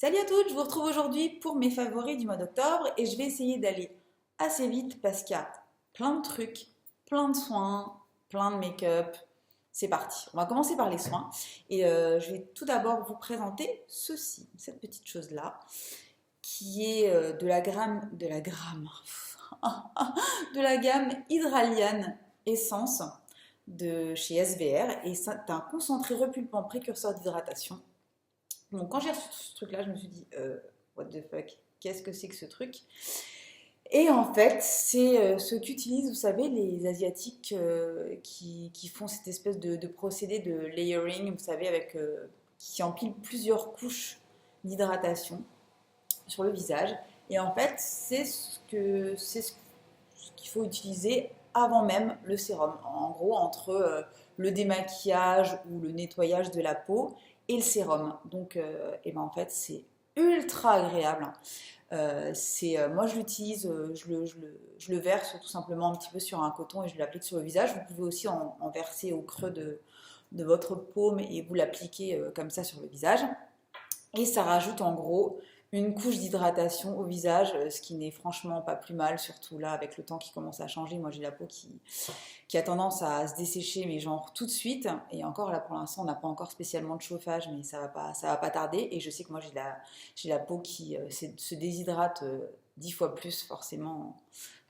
Salut à toutes, je vous retrouve aujourd'hui pour mes favoris du mois d'octobre et je vais essayer d'aller assez vite parce qu'il y a plein de trucs, plein de soins, plein de make-up. C'est parti, on va commencer par les soins et je vais tout d'abord vous présenter ceci, cette petite chose-là qui est de la gamme Hydralian Essence de chez SVR et c'est un concentré repulpant précurseur d'hydratation. Donc quand j'ai reçu ce truc-là, je me suis dit, what the fuck, qu'est-ce que c'est que ce truc? Et en fait, c'est ce qu'utilisent, vous savez, les Asiatiques qui font cette espèce de procédé de layering, vous savez, qui empilent plusieurs couches d'hydratation sur le visage. Et en fait, c'est ce qu'il faut utiliser avant même le sérum. En gros, entre le démaquillage ou le nettoyage de la peau et le sérum. Donc, et ben en fait, c'est ultra agréable. Moi, je l'utilise, je le verse tout simplement un petit peu sur un coton et je l'applique sur le visage. Vous pouvez aussi en verser au creux de votre paume et vous l'appliquer comme ça sur le visage. Et ça rajoute en gros une couche d'hydratation au visage, ce qui n'est franchement pas plus mal, surtout là avec le temps qui commence à changer. Moi j'ai la peau qui a tendance à se dessécher, mais genre tout de suite. Et encore là pour l'instant on n'a pas encore spécialement de chauffage, mais ça va pas tarder. Et je sais que moi j'ai la peau qui se déshydrate 10 fois plus forcément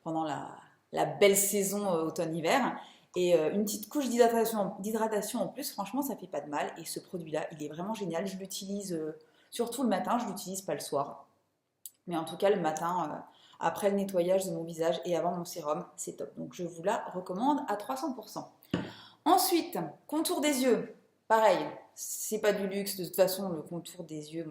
pendant la belle saison automne-hiver. Et une petite couche d'hydratation en plus, franchement, ça fait pas de mal. Et ce produit-là, il est vraiment génial. Je l'utilise surtout le matin, je l'utilise pas le soir. Mais en tout cas, le matin, après le nettoyage de mon visage et avant mon sérum, c'est top. Donc je vous la recommande à 300%. Ensuite, contour des yeux. Pareil, c'est pas du luxe. De toute façon, le contour des yeux,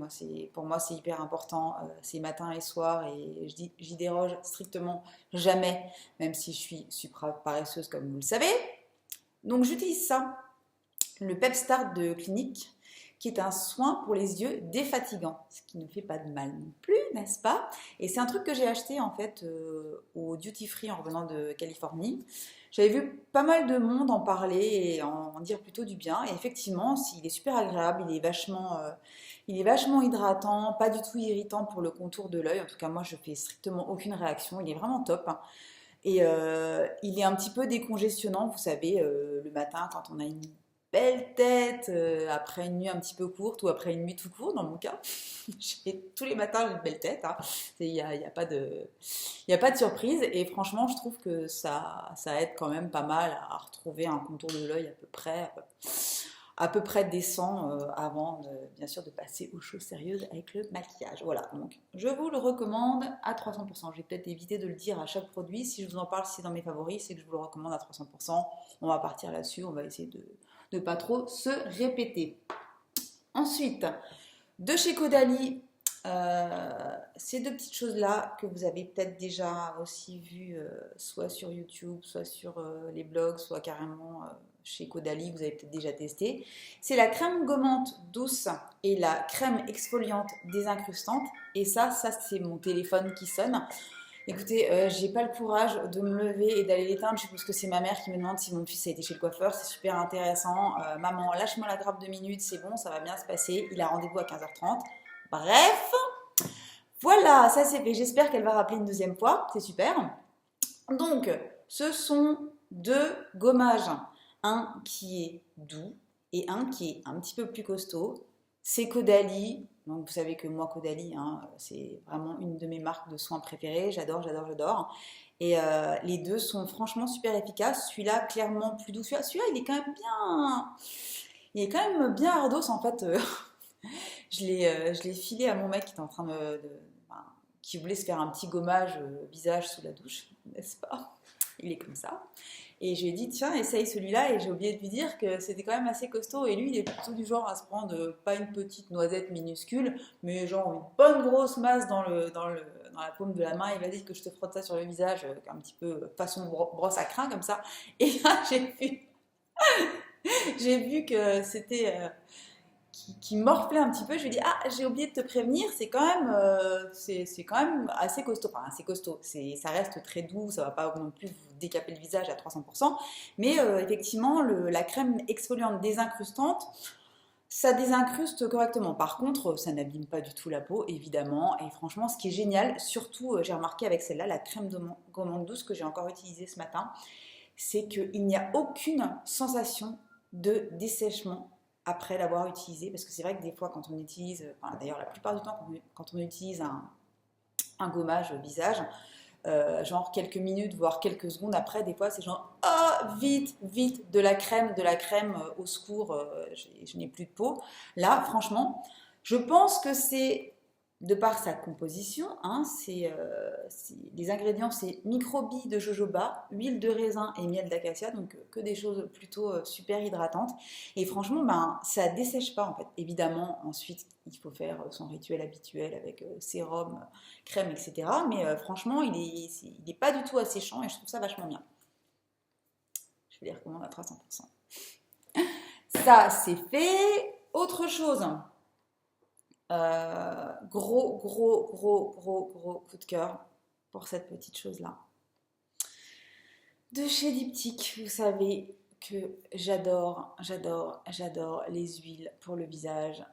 pour moi, c'est hyper important. C'est matin et soir et j'y déroge strictement jamais, même si je suis supra paresseuse comme vous le savez. Donc j'utilise ça, le Pepstart de Clinique, qui est un soin pour les yeux défatigant, ce qui ne fait pas de mal non plus, n'est-ce pas? Et c'est un truc que j'ai acheté en fait au Duty Free en revenant de Californie. J'avais vu pas mal de monde en parler et en dire plutôt du bien. Et effectivement, il est super agréable, il est vachement hydratant, pas du tout irritant pour le contour de l'œil. En tout cas, moi, je fais strictement aucune réaction. Il est vraiment top. Et il est un petit peu décongestionnant, vous savez, le matin quand on a une belle tête, après une nuit un petit peu courte ou après une nuit tout court, dans mon cas. J'ai tous les matins une belle tête, hein. Y a pas de, il n'y a pas de surprise. Et franchement, je trouve que ça aide quand même pas mal à retrouver un contour de l'œil à peu près décent avant, bien sûr, de passer aux choses sérieuses avec le maquillage. Voilà, donc je vous le recommande à 300%. Je vais peut-être éviter de le dire à chaque produit. Si je vous en parle, si c'est dans mes favoris, c'est que je vous le recommande à 300%. On va partir là-dessus, on va essayer de ne pas trop se répéter. Ensuite, de chez Caudalie, ces deux petites choses-là que vous avez peut-être déjà aussi vues soit sur YouTube, soit sur les blogs, soit carrément chez Caudalie, vous avez peut-être déjà testé. C'est la crème gommante douce et la crème exfoliante désincrustante. Et ça c'est mon téléphone qui sonne. Écoutez, j'ai pas le courage de me lever et d'aller l'éteindre. Je suppose que c'est ma mère qui me demande si mon fils a été chez le coiffeur. C'est super intéressant. Maman, lâche-moi la grappe 2 minutes, c'est bon, ça va bien se passer. Il a rendez-vous à 15h30. Bref, voilà, ça c'est fait. J'espère qu'elle va rappeler une deuxième fois. C'est super. Donc, ce sont deux gommages. Un qui est doux et un qui est un petit peu plus costaud. C'est Caudalie. Donc, vous savez que moi, Caudalie, hein, c'est vraiment une de mes marques de soins préférées. J'adore, j'adore, j'adore. Et les deux sont franchement super efficaces. Celui-là, clairement plus doux. Celui-là, il est quand même bien ardos en fait. Je l'ai filé à mon mec qui était en train ben, qui voulait se faire un petit gommage visage sous la douche, n'est-ce pas? Il est comme ça. Et je lui ai dit, tiens, essaye celui-là. Et j'ai oublié de lui dire que c'était quand même assez costaud. Et lui, il est plutôt du genre à se prendre pas une petite noisette minuscule, mais genre une bonne grosse masse dans la paume de la main. Il va dire que je te frotte ça sur le visage, un petit peu façon brosse à crin comme ça. Et là, j'ai vu que c'était qui morflait un petit peu. Je lui ai dit, ah, j'ai oublié de te prévenir, c'est quand même assez costaud. Enfin, assez costaud. Ça reste très doux, ça va pas non plus vous décaper le visage à 300%. Mais effectivement, la crème exfoliante désincrustante, Ça désincruste correctement. Par contre, ça n'abîme pas du tout la peau, évidemment. Et franchement, ce qui est génial, surtout, j'ai remarqué avec celle-là, la crème de gommande douce que j'ai encore utilisée ce matin, c'est qu'il n'y a aucune sensation de dessèchement après l'avoir utilisée. Parce que c'est vrai que des fois, quand on utilise, enfin, d'ailleurs la plupart du temps, quand on utilise un gommage visage, genre quelques minutes, voire quelques secondes après, des fois c'est genre oh, vite, vite, de la crème, au secours, je n'ai plus de peau. Là, franchement, je pense que c'est de par sa composition, hein, les ingrédients c'est microbilles de jojoba, huile de raisin et miel d'acacia, donc que des choses plutôt super hydratantes. Et franchement, ben, ça dessèche pas en fait. Évidemment, ensuite, il faut faire son rituel habituel avec sérum, crème, etc. Mais franchement, il est pas du tout asséchant et je trouve ça vachement bien. Je vais les recommander à 300%. Ça, c'est fait. Autre chose. Gros coup de cœur pour cette petite chose-là. De chez Diptyque, vous savez que j'adore les huiles pour le visage.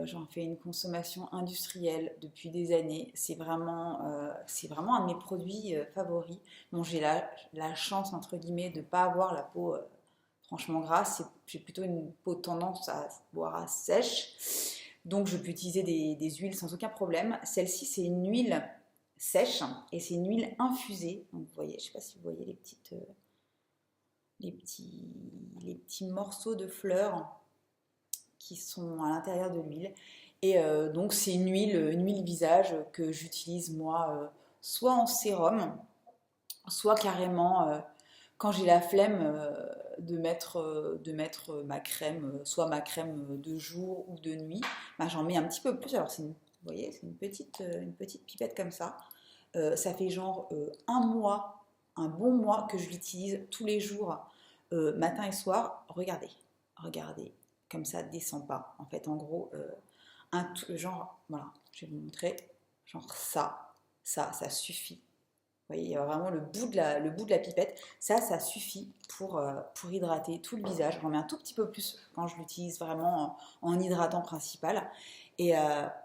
J'en fais une consommation industrielle depuis des années. C'est vraiment un de mes produits favoris. Bon, j'ai la chance, entre guillemets, de ne pas avoir la peau franchement grasse. J'ai plutôt une peau tendance à boire sèche. Donc, je peux utiliser des huiles sans aucun problème. Celle-ci, c'est une huile sèche et c'est une huile infusée. Donc, vous voyez, je ne sais pas si vous voyez les petits morceaux de fleurs qui sont à l'intérieur de l'huile. Et donc, c'est une huile visage que j'utilise moi, soit en sérum, soit carrément quand j'ai la flemme de mettre ma crème, soit ma crème de jour ou de nuit, bah, j'en mets un petit peu plus. Alors, vous voyez, c'est une petite pipette comme ça. Ça fait genre un bon mois que je l'utilise tous les jours, matin et soir. Regardez, comme ça descend pas. En fait, en gros, genre, voilà, je vais vous montrer, genre ça suffit. Vous voyez, il y a vraiment le bout de la pipette. Ça suffit pour hydrater tout le visage. J'en mets un tout petit peu plus quand je l'utilise vraiment en hydratant principal. Et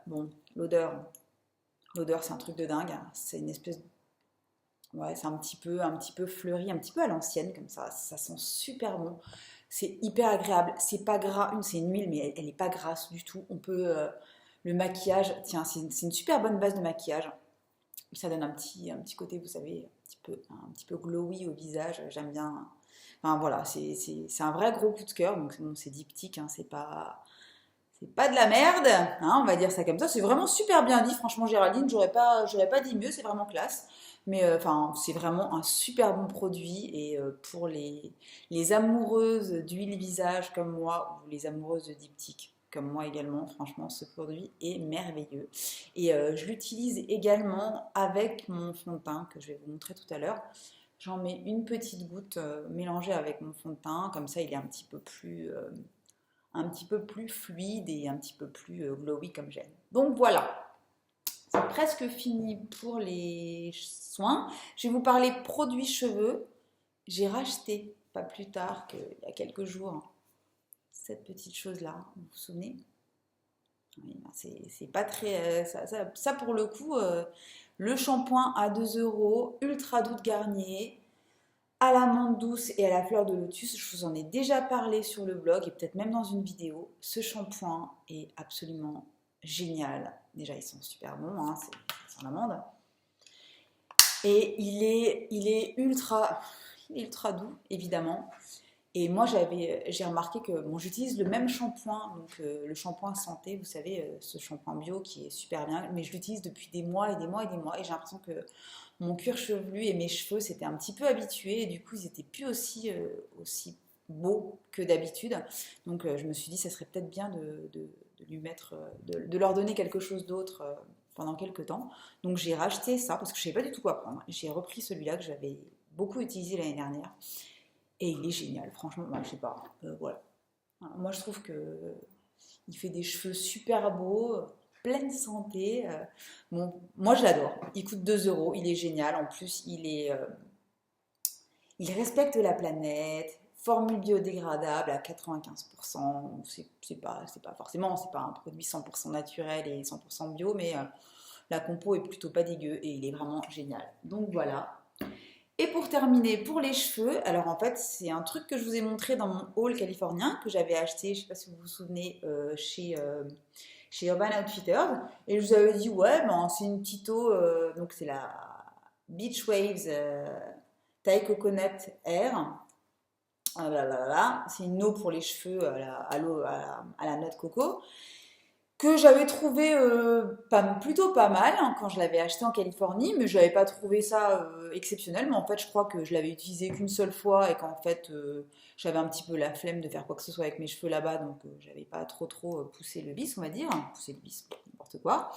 bon, l'odeur, c'est un truc de dingue. C'est une espèce de... Ouais, c'est un petit peu fleuri, un petit peu à l'ancienne, comme ça sent super bon. C'est hyper agréable. C'est pas gras, c'est une huile, mais elle n'est pas grasse du tout. On peut... le maquillage, tiens, c'est une super bonne base de maquillage. Ça donne un petit côté, vous savez, un petit peu glowy au visage. J'aime bien. Enfin voilà, c'est un vrai gros coup de cœur. Donc bon, c'est diptyque, hein, c'est pas de la merde, hein, on va dire ça comme ça. C'est vraiment super bien dit, franchement, Géraldine. J'aurais pas dit mieux, c'est vraiment classe. Mais enfin, c'est vraiment un super bon produit. Et pour les amoureuses d'huile visage comme moi, ou les amoureuses de diptyque comme moi également, franchement, ce produit est merveilleux. Et je l'utilise également avec mon fond de teint que je vais vous montrer tout à l'heure. J'en mets une petite goutte mélangée avec mon fond de teint, comme ça il est un petit peu plus fluide et un petit peu plus glowy comme j'aime. Donc voilà, c'est presque fini pour les soins. Je vais vous parler produits cheveux. J'ai racheté, pas plus tard qu'il y a quelques jours, cette petite chose-là, vous vous souvenez? Oui, c'est pas très... ça, pour le coup, le shampoing à 2 €, ultra doux de Garnier, à l'amande douce et à la fleur de lotus. Je vous en ai déjà parlé sur le blog et peut-être même dans une vidéo. Ce shampoing est absolument génial. Déjà, ils sont super bons, hein, c'est en amande. Et il est ultra doux, évidemment. Et moi, j'ai remarqué que bon, j'utilise le même shampoing, donc le shampoing santé, vous savez, ce shampoing bio qui est super bien, mais je l'utilise depuis des mois et des mois et des mois, et j'ai l'impression que mon cuir chevelu et mes cheveux s'étaient un petit peu habitués, et du coup, ils n'étaient plus aussi beaux que d'habitude. Donc, je me suis dit, ça serait peut-être bien de lui mettre, de leur donner quelque chose d'autre pendant quelques temps. Donc, j'ai racheté ça parce que je ne savais pas du tout quoi prendre. J'ai repris celui-là que j'avais beaucoup utilisé l'année dernière. Et il est génial, franchement, bah, je sais pas, voilà. Moi, je trouve que il fait des cheveux super beaux, pleine santé. Bon, moi, je l'adore. Il coûte 2 €, il est génial. En plus, il respecte la planète. formule biodégradable à 95%. C'est pas forcément, c'est pas un produit 100% naturel et 100% bio, mais la compo est plutôt pas dégueu et il est vraiment génial. Donc voilà. Et pour terminer, pour les cheveux, alors en fait, c'est un truc que je vous ai montré dans mon haul californien que j'avais acheté, je ne sais pas si vous vous souvenez, chez Urban Outfitters. Et je vous avais dit, ouais, ben, c'est une petite eau, donc c'est la Beach Waves Thai Coconut Air. C'est une eau pour les cheveux à la noix de coco que j'avais trouvé plutôt pas mal hein, quand je l'avais acheté en Californie, mais je n'avais pas trouvé ça exceptionnel. Mais en fait, je crois que je l'avais utilisé qu'une seule fois et qu'en fait, j'avais un petit peu la flemme de faire quoi que ce soit avec mes cheveux là-bas, donc j'avais pas trop poussé le vice, on va dire, poussé le vice, n'importe quoi.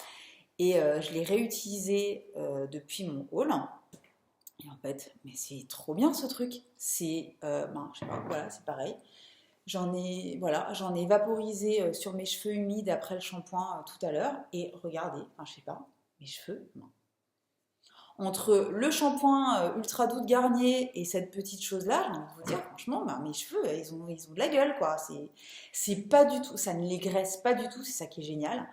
Et je l'ai réutilisé depuis mon haul. Et en fait, mais c'est trop bien ce truc. C'est, je sais pas, voilà, c'est pareil. J'en ai vaporisé sur mes cheveux humides après le shampoing tout à l'heure. Et regardez, je sais pas, mes cheveux, non. Entre le shampoing ultra doux de Garnier et cette petite chose-là, j'ai envie de vous dire, franchement, mes cheveux, ils ont de la gueule, quoi. C'est pas du tout, ça ne les graisse pas du tout, c'est ça qui est génial.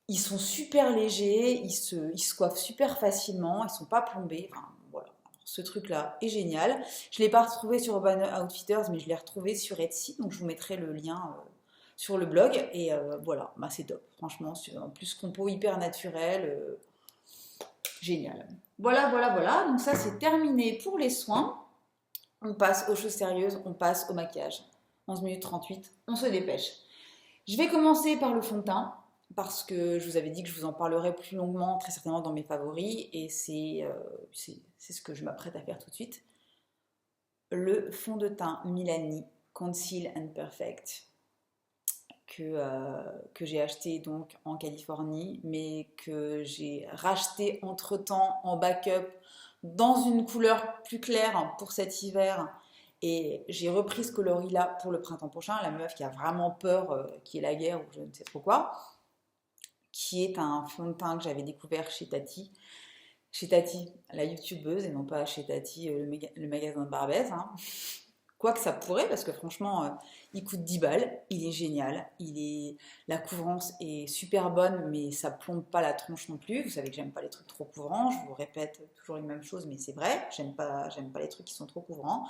Ils sont super légers, ils se coiffent super facilement, ils sont pas plombés. Enfin, voilà. Ce truc-là est génial. Je ne l'ai pas retrouvé sur Urban Outfitters, mais je l'ai retrouvé sur Etsy, donc je vous mettrai le lien sur le blog. Et voilà, c'est top. Franchement, en plus, compo hyper naturel, génial. Voilà. Donc ça, c'est terminé pour les soins. On passe aux choses sérieuses, on passe au maquillage. 11 minutes 38, on se dépêche. Je vais commencer par le fond de teint, parce que je vous avais dit que je vous en parlerai plus longuement, très certainement dans mes favoris, et c'est ce que je m'apprête à faire tout de suite. Le fond de teint Milani Conceal and Perfect, que j'ai acheté donc en Californie, mais que j'ai racheté entre-temps en backup dans une couleur plus claire pour cet hiver. Et j'ai repris ce coloris-là pour le printemps prochain. La meuf qui a vraiment peur qu'il y ait la guerre ou je ne sais trop quoi, qui est un fond de teint que j'avais découvert chez Tati. Chez Tati, la youtubeuse, et non pas chez Tati, le magasin de Barbès. Hein. Quoique ça pourrait, parce que franchement, il coûte 10 balles, il est génial, la couvrance est super bonne, mais ça plombe pas la tronche non plus. Vous savez que j'aime pas les trucs trop couvrants, je vous répète toujours les mêmes choses, mais c'est vrai, j'aime pas les trucs qui sont trop couvrants.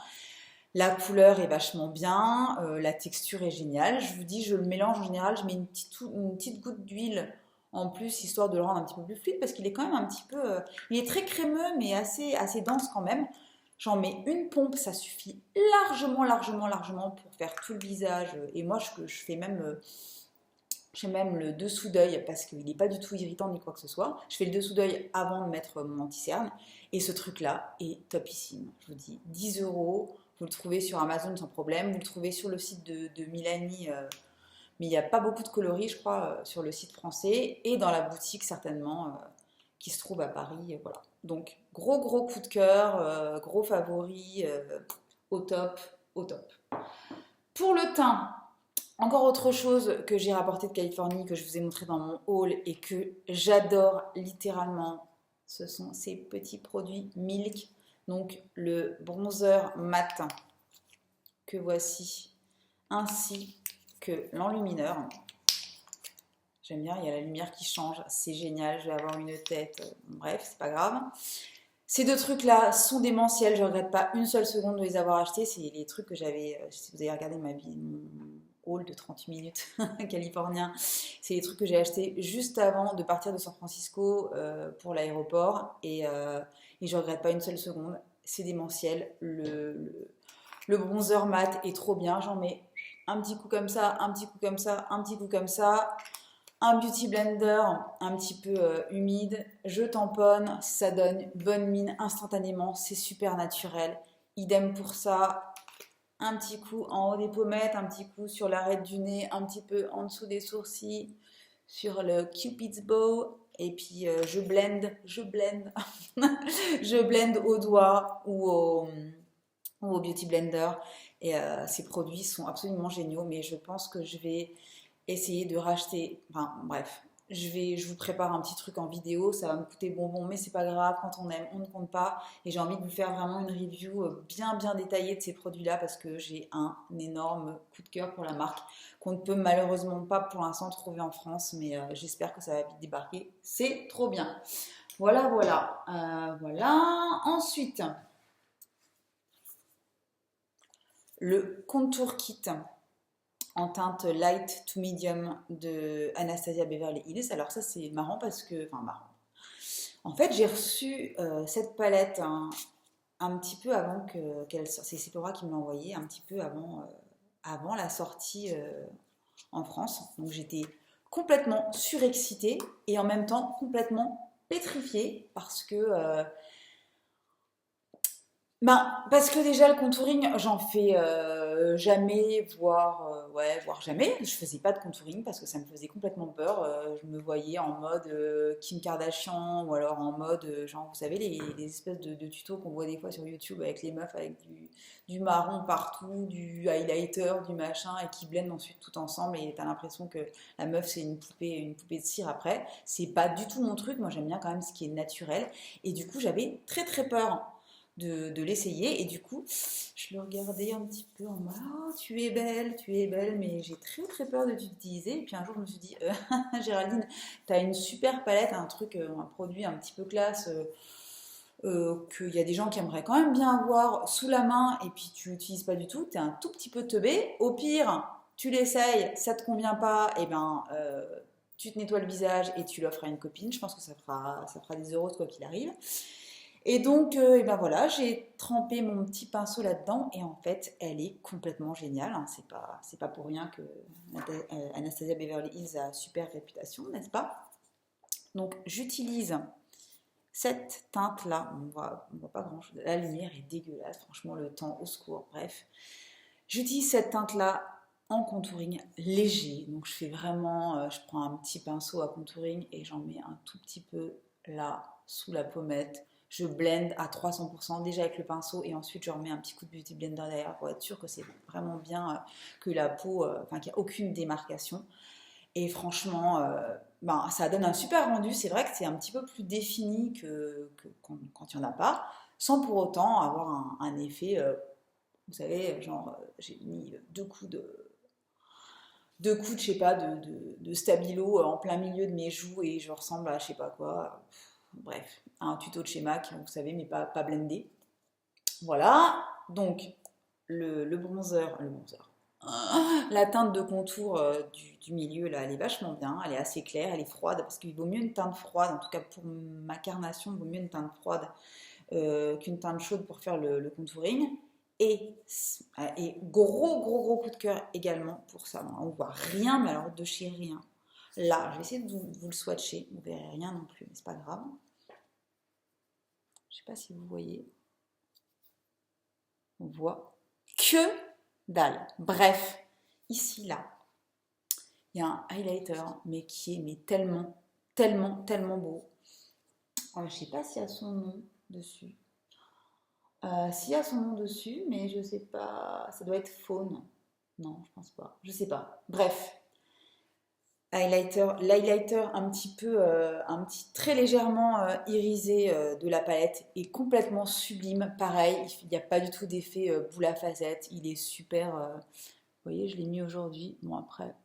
La couleur est vachement bien, la texture est géniale. Je vous dis, je le mélange en général, je mets une petite goutte d'huile en plus, histoire de le rendre un petit peu plus fluide, parce qu'il est quand même un petit peu... il est très crémeux, mais assez dense quand même. J'en mets une pompe, ça suffit largement pour faire tout le visage. Et moi, je fais même... j'ai même le dessous d'œil, parce qu'il n'est pas du tout irritant ni quoi que ce soit. Je fais le dessous d'œil avant de mettre mon anti-cerne. Et ce truc-là est topissime. Je vous dis, 10 euros. Vous le trouvez sur Amazon sans problème. Vous le trouvez sur le site de Milani... mais il n'y a pas beaucoup de coloris, je crois, sur le site français et dans la boutique certainement qui se trouve à Paris. Voilà. Donc gros coup de cœur, gros favori, au top. Pour le teint, encore autre chose que j'ai rapporté de Californie, que je vous ai montré dans mon haul et que j'adore littéralement, ce sont ces petits produits Milk. Donc le bronzer mat que voici, ainsi que l'enlumineur. J'aime bien, il y a la lumière qui change, c'est génial, je vais avoir une tête, bref, c'est pas grave. Ces deux trucs-là sont démentiels, je ne regrette pas une seule seconde de les avoir achetés, c'est les trucs que j'avais, si vous avez regardé mon haul de 30 minutes californien, c'est les trucs que j'ai achetés juste avant de partir de San Francisco pour l'aéroport et je ne regrette pas une seule seconde, c'est démentiel, le bronzer mat est trop bien, j'en mets un petit coup comme ça, un petit coup comme ça, un petit coup comme ça, un beauty blender un petit peu humide, je tamponne, ça donne bonne mine instantanément, c'est super naturel. Idem pour ça, un petit coup en haut des pommettes, un petit coup sur l'arête du nez, un petit peu en dessous des sourcils, sur le Cupid's bow, et puis je blende, je blende au doigt ou au beauty blender. Et ces produits sont absolument géniaux, mais je pense que je vais essayer de racheter, enfin bref, je vous prépare un petit truc en vidéo, ça va me coûter bonbon, mais c'est pas grave, quand on aime, on ne compte pas. Et j'ai envie de vous faire vraiment une review bien détaillée de ces produits-là parce que j'ai un énorme coup de cœur pour la marque qu'on ne peut malheureusement pas pour l'instant trouver en France, mais j'espère que ça va vite débarquer. C'est trop bien. Voilà, voilà. Voilà. Ensuite, le contour kit en teinte light to medium de Anastasia Beverly Hills. Alors ça c'est marrant parce que, enfin marrant. En fait j'ai reçu cette palette un petit peu avant qu'elle sorte. C'est Sephora qui me l'a envoyée un petit peu avant la sortie en France. Donc j'étais complètement surexcitée et en même temps complètement pétrifiée parce que parce que déjà le contouring, j'en fais jamais, voire jamais. Je faisais pas de contouring parce que ça me faisait complètement peur. Je me voyais en mode Kim Kardashian ou alors en mode, genre, vous savez, les espèces de tutos qu'on voit des fois sur YouTube avec les meufs avec du marron partout, du highlighter, du machin et qui blendent ensuite tout ensemble et t'as l'impression que la meuf c'est une poupée de cire après. C'est pas du tout mon truc. Moi j'aime bien quand même ce qui est naturel et du coup j'avais très peur de l'essayer et du coup je le regardais un petit peu en mode oh, tu es belle mais j'ai très peur de t'utiliser et puis un jour je me suis dit Géraldine t'as une super palette un truc un produit un petit peu classe qu'il y a des gens qui aimeraient quand même bien avoir sous la main et puis tu l'utilises pas du tout, t'es un tout petit peu teubé, au pire tu l'essayes, ça te convient pas et ben tu te nettoies le visage et tu l'offres à une copine, je pense que ça fera des euros quoi qu'il arrive. Et donc, et ben voilà, j'ai trempé mon petit pinceau là-dedans et en fait, elle est complètement géniale. Hein. C'est pas pour rien que Anastasia Beverly Hills a super réputation, n'est-ce pas? Donc, j'utilise cette teinte-là. On voit pas grand-chose. La lumière est dégueulasse, franchement, le temps au secours. Bref, j'utilise cette teinte-là en contouring léger. Donc, je fais vraiment, je prends un petit pinceau à contouring et j'en mets un tout petit peu là, sous la pommette. Je blende à 300% déjà avec le pinceau et ensuite je remets un petit coup de beauty blender derrière pour être sûr que c'est vraiment bien, que la peau, enfin qu'il n'y a aucune démarcation. Et franchement, ça donne un super rendu. C'est vrai que c'est un petit peu plus défini que quand il n'y en a pas, sans pour autant avoir un effet, vous savez, genre j'ai mis deux coups de, je sais pas, de stabilo en plein milieu de mes joues et je ressemble à je sais pas quoi. Bref, un tuto de chez MAC, vous savez, mais pas blendé. Voilà, donc le bronzer. La teinte de contour du milieu, là, elle est vachement bien, elle est assez claire, elle est froide, parce qu'il vaut mieux une teinte froide, en tout cas pour ma carnation, il vaut mieux une teinte froide qu'une teinte chaude pour faire le contouring. Et gros coup de cœur également pour ça. On voit rien, mais alors de chez rien. Là, je vais essayer de vous le swatcher. Vous verrez rien non plus, mais c'est pas grave. Je sais pas si vous voyez. On voit que dalle. Bref, ici, là, il y a un highlighter, mais qui est tellement beau. Alors, je sais pas s'il y a son nom dessus. S'il y a son nom dessus, mais je sais pas. Ça doit être Faune. Non, je pense pas. Je sais pas. Bref, l'highlighter un petit très légèrement irisé de la palette est complètement sublime. Pareil, il n'y a pas du tout d'effet boule à facettes. Il est super. Vous voyez, je l'ai mis aujourd'hui. Bon après,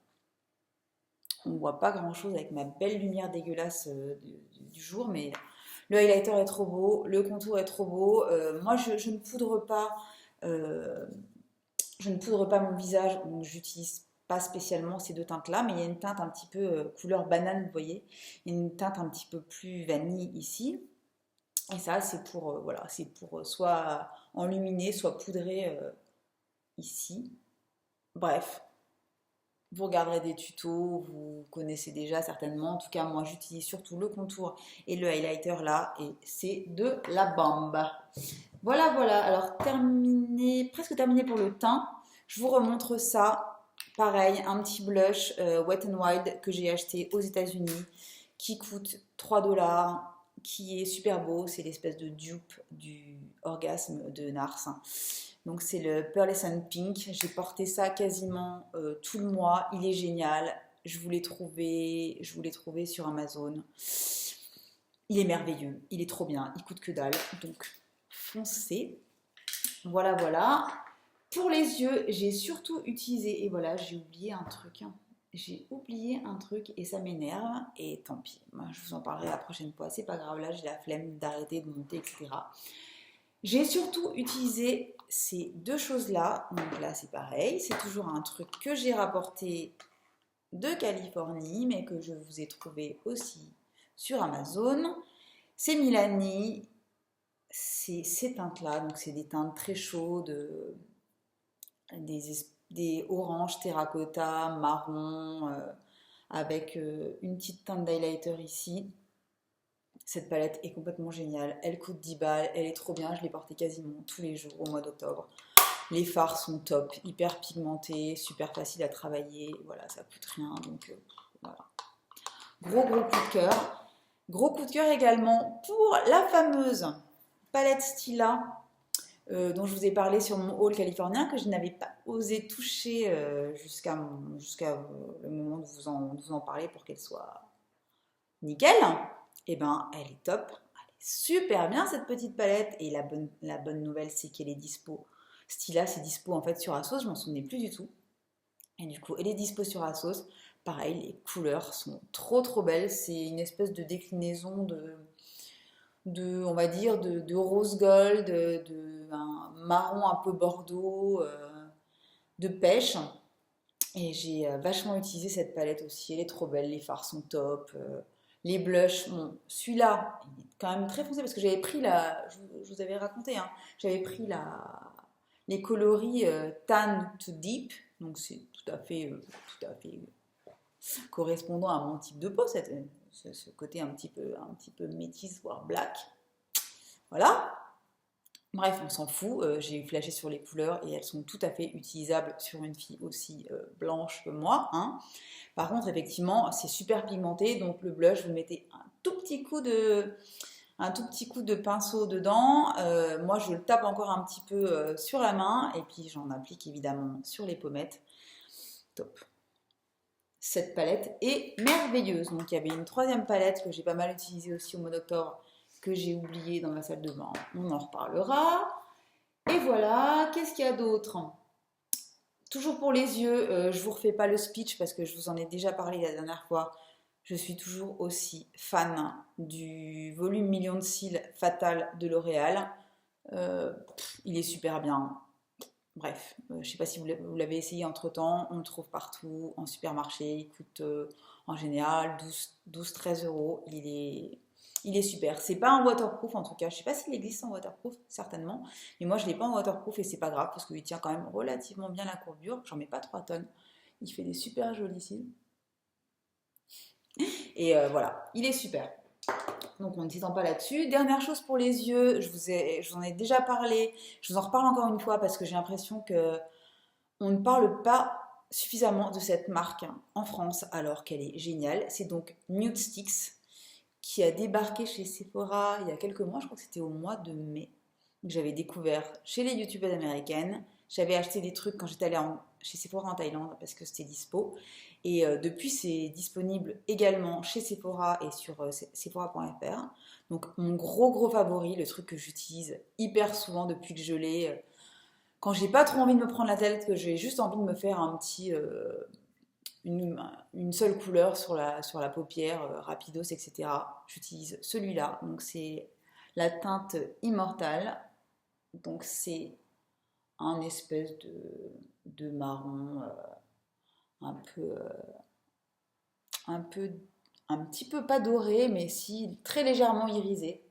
on ne voit pas grand chose avec ma belle lumière dégueulasse du jour, mais le highlighter est trop beau, le contour est trop beau. Moi, je ne poudre pas. euh, je ne poudre pas mon visage, donc j'utilise pas spécialement ces deux teintes-là, mais il y a une teinte un petit peu couleur banane, vous voyez. Il y a une teinte un petit peu plus vanille ici. Et ça, c'est pour, voilà, c'est pour soit enluminer, soit poudrer ici. Bref, vous regarderez des tutos, vous connaissez déjà certainement. En tout cas, moi, j'utilise surtout le contour et le highlighter là, et c'est de la bombe. Voilà, voilà. Alors, presque terminé pour le teint. Je vous remontre ça. Pareil, un petit blush Wet n Wild que j'ai acheté aux États-Unis qui coûte 3 dollars, qui est super beau. C'est l'espèce de dupe du orgasme de Nars. Donc, c'est le Pearlescent Pink. J'ai porté ça quasiment tout le mois. Il est génial. je vous l'ai trouvé sur Amazon. Il est merveilleux, il est trop bien, il coûte que dalle, donc foncez. Voilà, voilà. Pour les yeux, j'ai surtout utilisé, et voilà, j'ai oublié un truc. J'ai oublié un truc et ça m'énerve, et tant pis. Moi, je vous en parlerai la prochaine fois, c'est pas grave, là j'ai la flemme d'arrêter de monter, etc. J'ai surtout utilisé ces deux choses-là. Donc là, c'est pareil, c'est toujours un truc que j'ai rapporté de Californie, mais que je vous ai trouvé aussi sur Amazon. C'est Milani, c'est ces teintes-là, donc c'est des teintes très chaudes, des oranges terracotta, marron, avec une petite teinte d'highlighter ici. Cette palette est complètement géniale, elle coûte 10 balles, elle est trop bien, je l'ai portée quasiment tous les jours au mois d'octobre. Les fards sont top, hyper pigmentés, super facile à travailler, voilà, ça coûte rien, donc voilà. Gros coup de cœur. Gros coup de cœur également pour la fameuse palette Stila dont je vous ai parlé sur mon haul californien, que je n'avais pas osé toucher jusqu'à le moment de vous en parler pour qu'elle soit nickel. Et ben, elle est top, elle est super bien cette petite palette. Et la bonne nouvelle, c'est qu'elle est dispo. Stila, c'est dispo en fait sur Asos, je m'en souvenais plus du tout. Et du coup, elle est dispo sur Asos. Pareil, les couleurs sont trop belles. C'est une espèce de déclinaison on va dire, de rose gold, un marron un peu bordeaux, de pêche. Et j'ai vachement utilisé cette palette aussi. Elle est trop belle, les fards sont top. Les blushs, bon, celui-là, il est quand même très foncé parce que j'avais pris je vous avais raconté, hein, j'avais pris les coloris Tan to Deep, donc c'est tout à fait correspondant à mon type de peau, ce côté un petit peu métis, voire black. Voilà. Bref, on s'en fout, j'ai flashé sur les couleurs et elles sont tout à fait utilisables sur une fille aussi blanche que moi. Hein. Par contre, effectivement, c'est super pigmenté, donc le blush, vous mettez un tout petit coup de pinceau dedans. Moi, je le tape encore un petit peu sur la main et puis j'en applique évidemment sur les pommettes. Top. Cette palette est merveilleuse. Donc, il y avait une troisième palette que j'ai pas mal utilisée aussi au mois d'octobre, que j'ai oublié dans ma salle de bain. On en reparlera. Et voilà, qu'est-ce qu'il y a d'autre? Toujours pour les yeux, je vous refais pas le speech parce que je vous en ai déjà parlé la dernière fois. Je suis toujours aussi fan du volume Million de cils Fatal de L'Oréal. Il est super bien. Bref, je ne sais pas si vous l'avez essayé entre-temps. On le trouve partout, en supermarché. Il coûte en général 12-13 euros. Il est super. C'est pas un waterproof en tout cas. Je sais pas s'il existe en waterproof, certainement. Mais moi, je l'ai pas en waterproof et c'est pas grave parce qu'il tient quand même relativement bien la courbure. J'en mets pas 3 tonnes. Il fait des super jolis cils. Et voilà, il est super. Donc on ne s'étend pas là-dessus. Dernière chose pour les yeux, je vous en ai déjà parlé. Je vous en reparle encore une fois parce que j'ai l'impression que on ne parle pas suffisamment de cette marque en France alors qu'elle est géniale. C'est donc Nude Sticks qui a débarqué chez Sephora il y a quelques mois, je crois que c'était au mois de mai, que j'avais découvert chez les youtubeuses américaines. J'avais acheté des trucs quand j'étais allée chez Sephora en Thaïlande parce que c'était dispo. Et depuis, c'est disponible également chez Sephora et sur sephora.fr. Donc mon gros favori, le truc que j'utilise hyper souvent depuis que je l'ai, quand j'ai pas trop envie de me prendre la tête, que j'ai juste envie de me faire une seule couleur sur la paupière, rapidos, etc. J'utilise celui-là. Donc c'est la teinte Immortal. Donc c'est un espèce de marron un petit peu pas doré, mais si très légèrement irisé,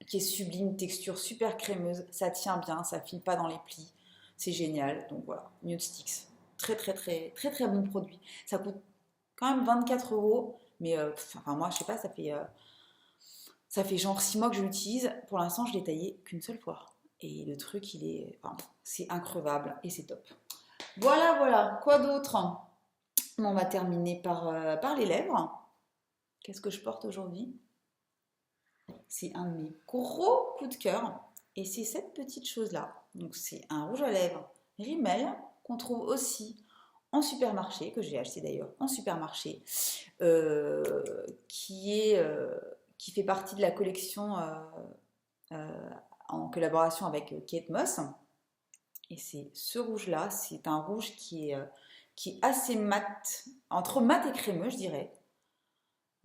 qui est sublime, texture super crémeuse, ça tient bien, ça file pas dans les plis, c'est génial. Donc voilà, Nude Sticks, très bon produit. Ça coûte quand même 24 euros, mais enfin moi je sais pas, ça fait genre 6 mois que je l'utilise. Pour l'instant, je l'ai taillé qu'une seule fois. Et le truc, c'est increvable et c'est top. Voilà. Quoi d'autre? On va terminer par les lèvres. Qu'est-ce que je porte aujourd'hui? C'est un de mes gros coups de cœur. Et c'est cette petite chose-là. Donc c'est un rouge à lèvres Rimmel qu'on trouve aussi en supermarché, que j'ai acheté d'ailleurs en supermarché, euh, qui fait partie de la collection euh, en collaboration avec Kate Moss. Et c'est ce rouge-là, c'est un rouge qui est assez mat, entre mat et crémeux, je dirais.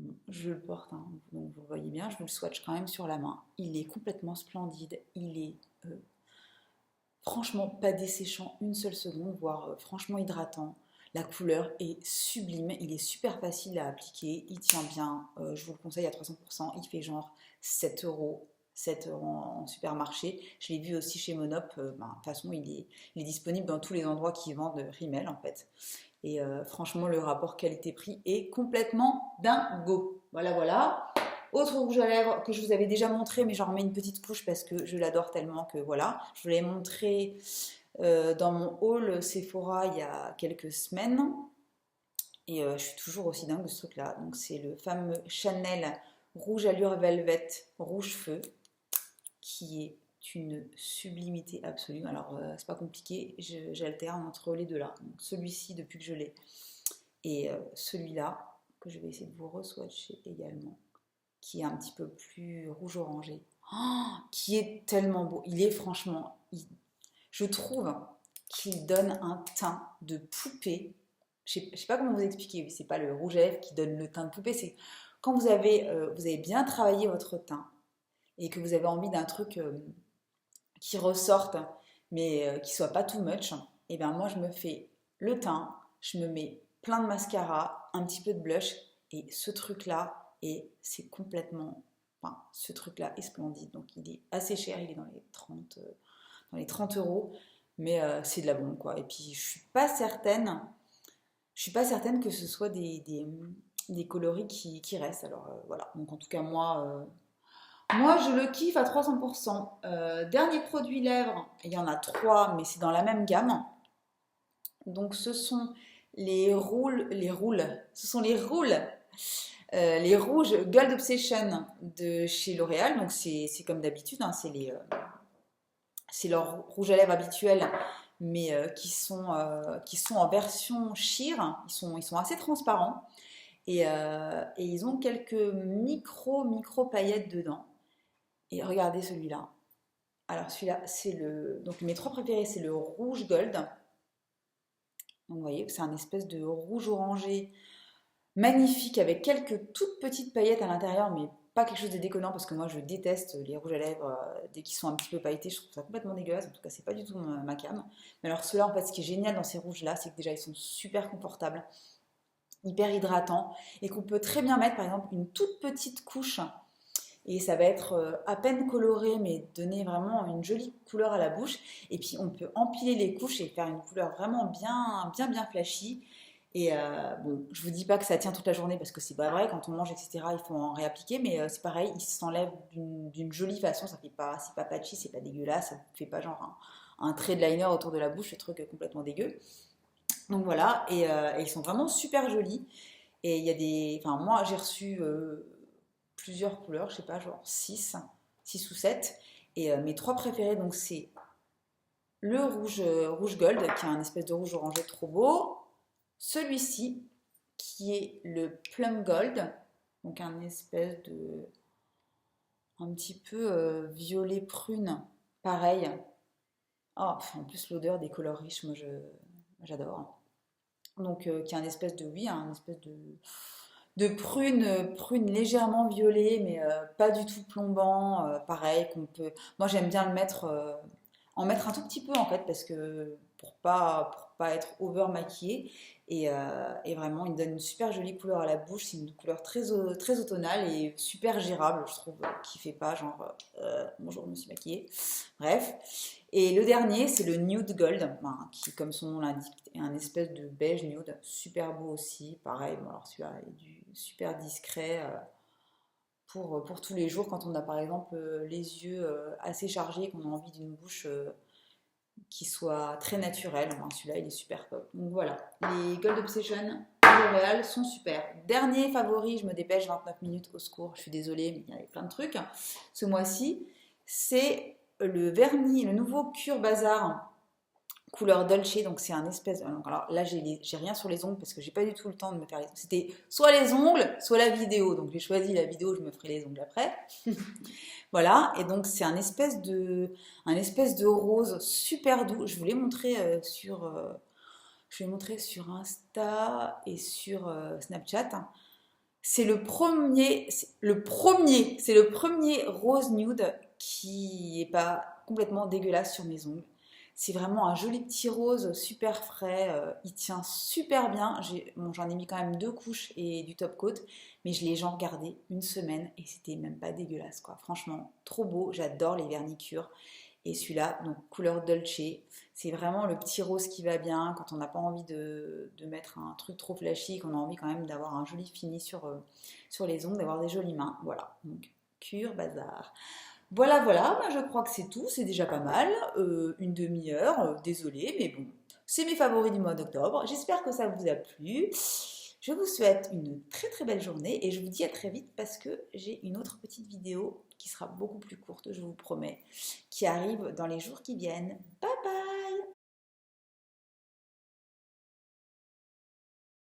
Bon, je le porte, hein, donc vous le voyez bien, je vous le swatch quand même sur la main. Il est complètement splendide, il est franchement pas desséchant une seule seconde, voire franchement hydratant. La couleur est sublime, il est super facile à appliquer, il tient bien, je vous le conseille à 300%, il fait genre 7 euros. 7 euros en supermarché. Je l'ai vu aussi chez Monop. De toute façon, il est disponible dans tous les endroits qui vendent Rimmel en fait. Et franchement, le rapport qualité-prix est complètement dingo. Voilà, voilà. Autre rouge à lèvres que je vous avais déjà montré, mais j'en remets une petite couche parce que je l'adore tellement que voilà. Je vous l'ai montré dans mon haul Sephora il y a quelques semaines. Et je suis toujours aussi dingue de ce truc-là. Donc c'est le fameux Chanel Rouge Allure Velvet Rouge Feu, qui est une sublimité absolue. Alors, c'est pas compliqué, j'alterne entre les deux là. Donc, celui-ci, depuis que je l'ai, et celui-là, que je vais essayer de vous re-swatcher également, qui est un petit peu plus rouge-orangé, qui est tellement beau. Il est franchement, je trouve qu'il donne un teint de poupée. Je sais pas comment vous expliquer, c'est pas le rouge à lèvres qui donne le teint de poupée, c'est quand vous avez bien travaillé votre teint et que vous avez envie d'un truc qui ressorte, mais qui soit pas too much, et bien moi je me fais le teint, je me mets plein de mascara, un petit peu de blush, et ce truc-là, et c'est complètement, enfin, ce truc-là est splendide. Donc il est assez cher, il est dans les 30 euros, mais c'est de la bombe quoi. Et puis je suis pas certaine que ce soit des coloris qui restent. Alors voilà, donc en tout cas moi, je le kiffe à 300%. Dernier produit lèvres, il y en a trois, mais c'est dans la même gamme. Donc, ce sont ce sont les rouges Gold Obsession de chez L'Oréal. Donc, c'est comme d'habitude, hein, c'est leur rouge à lèvres habituel, mais qui sont en version sheer. Ils sont assez transparents et ils ont quelques micro paillettes dedans. Et regardez celui-là. Alors celui-là, c'est le... Donc mes trois préférés, c'est le rouge gold. Donc vous voyez, c'est un espèce de rouge orangé magnifique avec quelques toutes petites paillettes à l'intérieur, mais pas quelque chose de déconnant parce que moi je déteste les rouges à lèvres dès qu'ils sont un petit peu pailletés, je trouve ça complètement dégueulasse. En tout cas, c'est pas du tout ma came. Mais alors ceux-là, en fait, ce qui est génial dans ces rouges-là, c'est que déjà ils sont super confortables, hyper hydratants et qu'on peut très bien mettre par exemple une toute petite couche. Et ça va être à peine coloré, mais donner vraiment une jolie couleur à la bouche. Et puis on peut empiler les couches et faire une couleur vraiment bien flashy. Et bon, je vous dis pas que ça tient toute la journée parce que c'est pas vrai. Quand on mange, etc., il faut en réappliquer. Mais c'est pareil, il s'enlève d'une jolie façon. Ça fait pas, c'est pas patchy, c'est pas dégueulasse. Ça ne fait pas genre un trait de liner autour de la bouche, ce truc complètement dégueu. Donc voilà, et ils sont vraiment super jolis. Et il y a enfin moi j'ai reçu plusieurs couleurs, je sais pas, genre 6 ou 7. Et mes trois préférés, donc c'est le rouge gold, qui est un espèce de rouge orangé trop beau. Celui-ci, qui est le plum gold, donc un espèce de... un petit peu violet prune, pareil. Oh, en plus l'odeur des couleurs riches, j'adore. Donc qui est un espèce de, oui, un espèce de prune légèrement violet, mais pas du tout plombant. Pareil, qu'on peut. Moi, j'aime bien en mettre un tout petit peu en fait, parce que pour pas être over maquillée. Et vraiment, il donne une super jolie couleur à la bouche. C'est une couleur très automnale et super gérable, je trouve, qui fait pas genre bonjour, je me suis maquillée. Bref. Et le dernier, c'est le Nude Gold, qui, comme son nom l'indique, est un espèce de beige nude, super beau aussi. Pareil, bon, alors celui-là est super discret pour tous les jours, quand on a par exemple les yeux assez chargés, qu'on a envie d'une bouche qui soit très naturelle. Bon, celui-là, il est super top. Donc voilà, les Gold Obsession de L'Oréal sont super. Dernier favori, je me dépêche, 29 minutes, au secours, je suis désolée, mais il y avait plein de trucs. Ce mois-ci, c'est le vernis, le nouveau Cure Bazar couleur Dolce, donc c'est un espèce. Alors là, j'ai rien sur les ongles parce que j'ai pas du tout le temps de me faire les ongles. C'était soit les ongles, soit la vidéo. Donc j'ai choisi la vidéo, je me ferai les ongles après. Voilà, et donc c'est un espèce de rose super doux. Je vais montrer sur Insta et sur Snapchat. C'est le premier rose nude qui est pas complètement dégueulasse sur mes ongles. C'est vraiment un joli petit rose super frais, il tient super bien. J'en ai mis quand même 2 couches et du top coat, mais je l'ai genre gardé une semaine et c'était même pas dégueulasse quoi. Franchement, trop beau, j'adore les vernicures. Et celui-là, donc couleur Dolce, c'est vraiment le petit rose qui va bien quand on n'a pas envie de mettre un truc trop flashy, qu'on a envie quand même d'avoir un joli fini sur les ongles, d'avoir des jolies mains. Voilà, donc cure bazar. Voilà, voilà, ben, je crois que c'est tout, c'est déjà pas mal. Une demi-heure, désolée, mais bon, c'est mes favoris du mois d'octobre. J'espère que ça vous a plu. Je vous souhaite une très très belle journée et je vous dis à très vite parce que j'ai une autre petite vidéo qui sera beaucoup plus courte, je vous promets, qui arrive dans les jours qui viennent. Bye bye!